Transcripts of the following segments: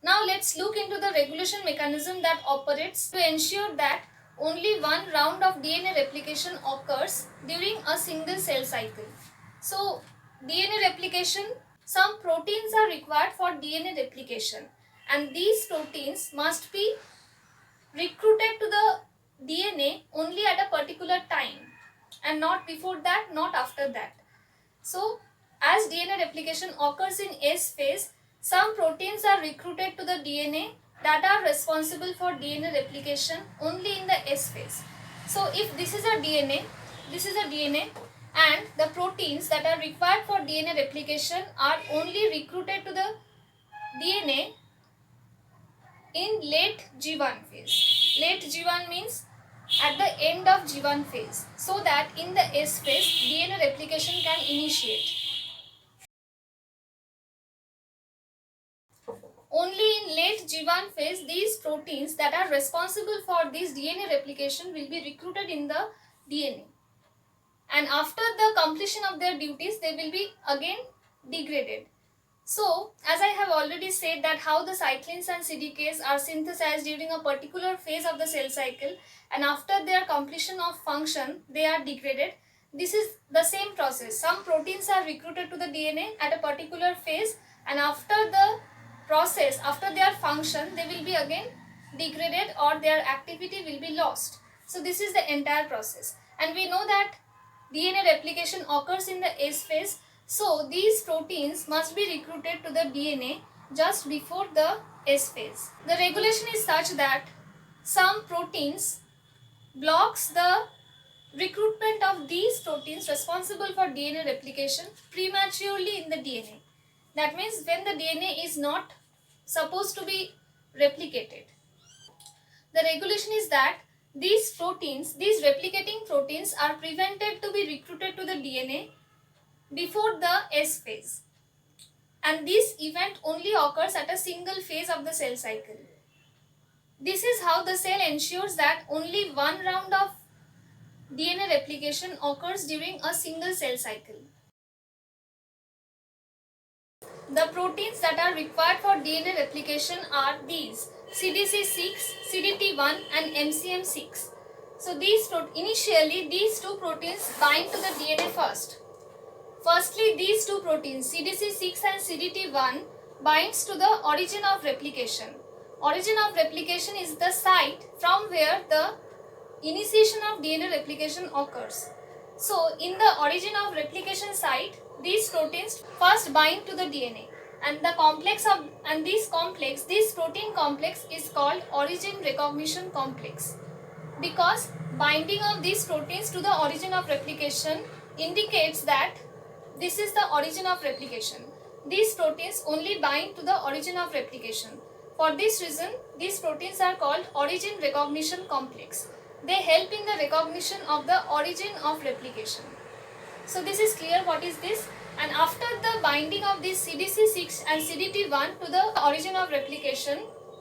Now let's look into the regulation mechanism that operates to ensure that only one round of DNA replication occurs during a single cell cycle. So DNA replication, some proteins are required for DNA replication, and these proteins must be recruited to the DNA only at a particular time and not before that, not after that. So, as DNA replication occurs in S phase, some proteins are recruited to the DNA that are responsible for DNA replication only in the S phase. So, if this is a DNA, this is a DNA, and the proteins that are required for DNA replication are only recruited to the DNA in late G1 phase. Late G1 means at the end of G1 phase, so that in the S phase DNA replication can initiate. Only in late G1 phase these proteins that are responsible for this DNA replication will be recruited in the DNA, and after the completion of their duties they will be again degraded. So, as I have already said that how the cyclins and CDKs are synthesized during a particular phase of the cell cycle, and after their completion of function they are degraded. This is the same process. Some proteins are recruited to the DNA at a particular phase, and after the process, after their function, they will be again degraded or their activity will be lost. So this is the entire process, and we know that DNA replication occurs in the S phase. So these proteins must be recruited to the DNA just before the S phase. The regulation is such that some proteins blocks the recruitment of these proteins responsible for DNA replication prematurely in the DNA. That means when the DNA is not supposed to be replicated. The regulation is that these proteins, these replicating proteins are prevented to be recruited to the DNA before the S phase, and this event only occurs at a single phase of the cell cycle. This is how the cell ensures that only one round of DNA replication occurs during a single cell cycle. The proteins that are required for DNA replication are these: CDC6, CDT1 and MCM6. So initially these two proteins bind to the DNA first. Firstly, these two proteins CDC6 and CDT1 binds to the origin of replication. Origin of replication is the site from where the initiation of DNA replication occurs. So, in the origin of replication site, these proteins first bind to the DNA, and this protein complex is called origin recognition complex, because binding of these proteins to the origin of replication indicates that this is the origin of replication. These proteins only bind to the origin of replication. For this reason, these proteins are called origin recognition complex. They help in the recognition of the origin of replication. So this is clear what is this. And after the binding of this CDC6 and CDT1 to the origin of replication,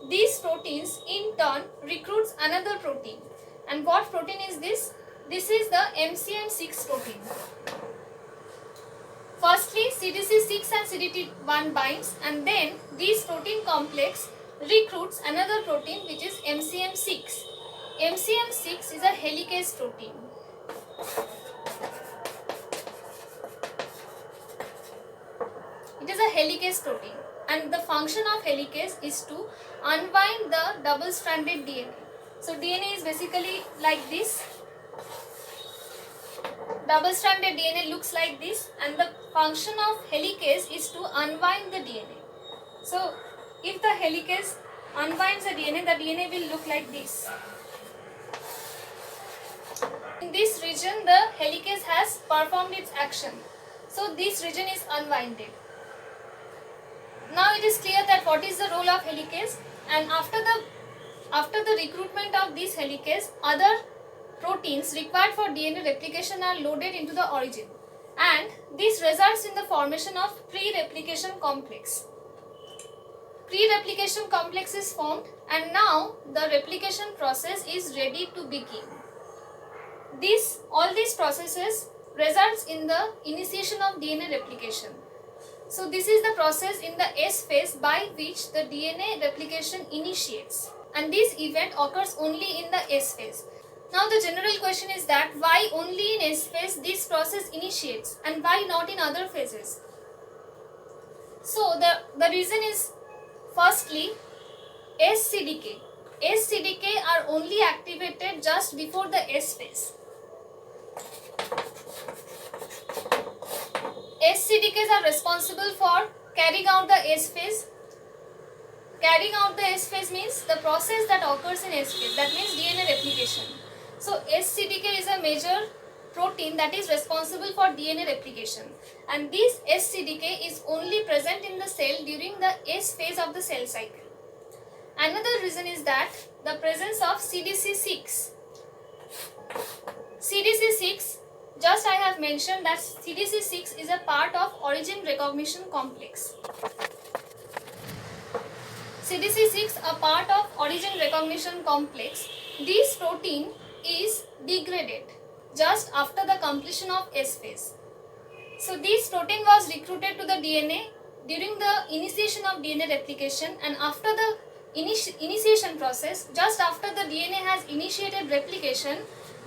these proteins in turn recruits another protein. And what protein is this? This is the MCM6 protein. Firstly, CDC6 and CDT1 binds, and then this protein complex recruits another protein which is MCM6. MCM6 is a helicase protein. It is a helicase protein, and the function of helicase is to unwind the double-stranded DNA. So DNA is basically like this. Double-stranded DNA looks like this, and the function of helicase is to unwind the DNA. So if the helicase unwinds the DNA will look like this. In this region, the helicase has performed its action. So this region is unwinded. Now it is clear that what is the role of helicase, and after the recruitment of this helicase, other proteins required for DNA replication are loaded into the origin, and this results in the formation of pre-replication complex. Pre-replication complex is formed, and now the replication process is ready to begin. All these processes results in the initiation of DNA replication. So this is the process in the S phase by which the DNA replication initiates, and this event occurs only in the S phase. Now the general question is that why only in S phase this process initiates and why not in other phases? So the reason is, firstly, SCDK. SCDK are only activated just before the S phase. SCDKs are responsible for carrying out the S phase. Carrying out the S phase means the process that occurs in S phase, that means DNA replication. So SCDK is a major protein that is responsible for DNA replication, and this SCDK is only present in the cell during the S phase of the cell cycle. Another reason is that the presence of CDC6. CDC6, just I have mentioned that CDC6 is a part of origin recognition complex. CDC6 a part of origin recognition complex. This protein is degraded just after the completion of S phase. So this protein was recruited to the DNA during the initiation of DNA replication, and after the initiation process, just after the DNA has initiated replication,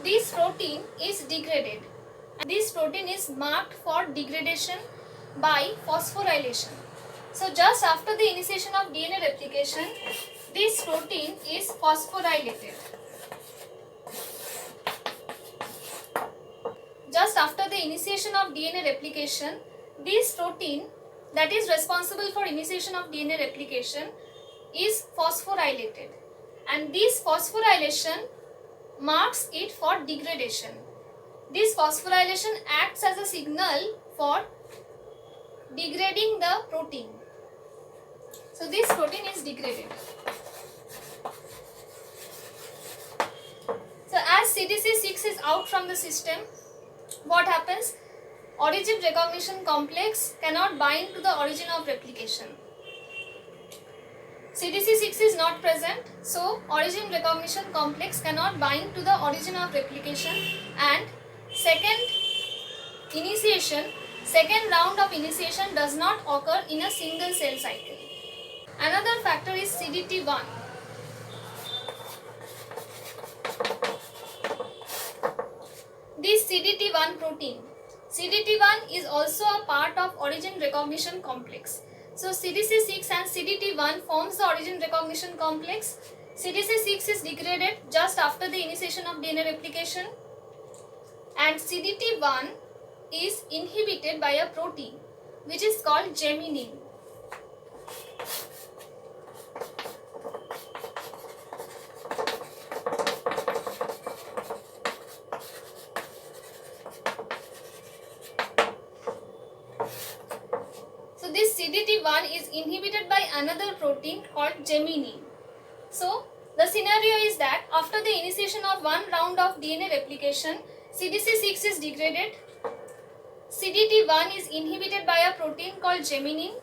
this protein is degraded. This protein is marked for degradation by phosphorylation. So just after the initiation of DNA replication, this protein is phosphorylated. Just after the initiation of DNA replication, this protein that is responsible for initiation of DNA replication is phosphorylated, and this phosphorylation marks it for degradation. This phosphorylation acts as a signal for degrading the protein. So this protein is degraded. So as CDC6 is out from the system, what happens? Origin recognition complex cannot bind to the origin of replication. CDC6 is not present, so origin recognition complex cannot bind to the origin of replication, and second round of initiation does not occur in a single cell cycle. Another factor is CDT1. This CDT1 protein. CDT1 is also a part of origin recognition complex. So CDC6 and CDT1 forms the origin recognition complex. CDC6 is degraded just after the initiation of DNA replication, and CDT1 is inhibited by a protein which is called geminin. So this CDT1 is inhibited by another protein called geminin. So the scenario is that after the initiation of one round of DNA replication, CDC6 is degraded, CDT1 is inhibited by a protein called geminin,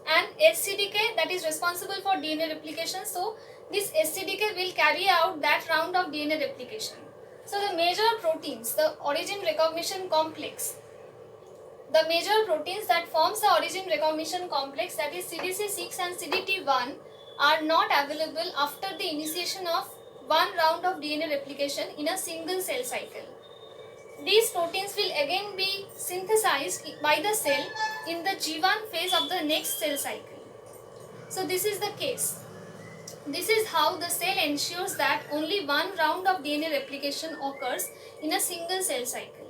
and SCDK that is responsible for DNA replication. So this SCDK will carry out that round of DNA replication. So the major proteins, the origin recognition complex, the major proteins that forms the origin recognition complex, that is CDC6 and CDT1, are not available after the initiation of one round of DNA replication in a single cell cycle. These proteins will again be synthesized by the cell in the G1 phase of the next cell cycle. So this is the case. This is how the cell ensures that only one round of DNA replication occurs in a single cell cycle.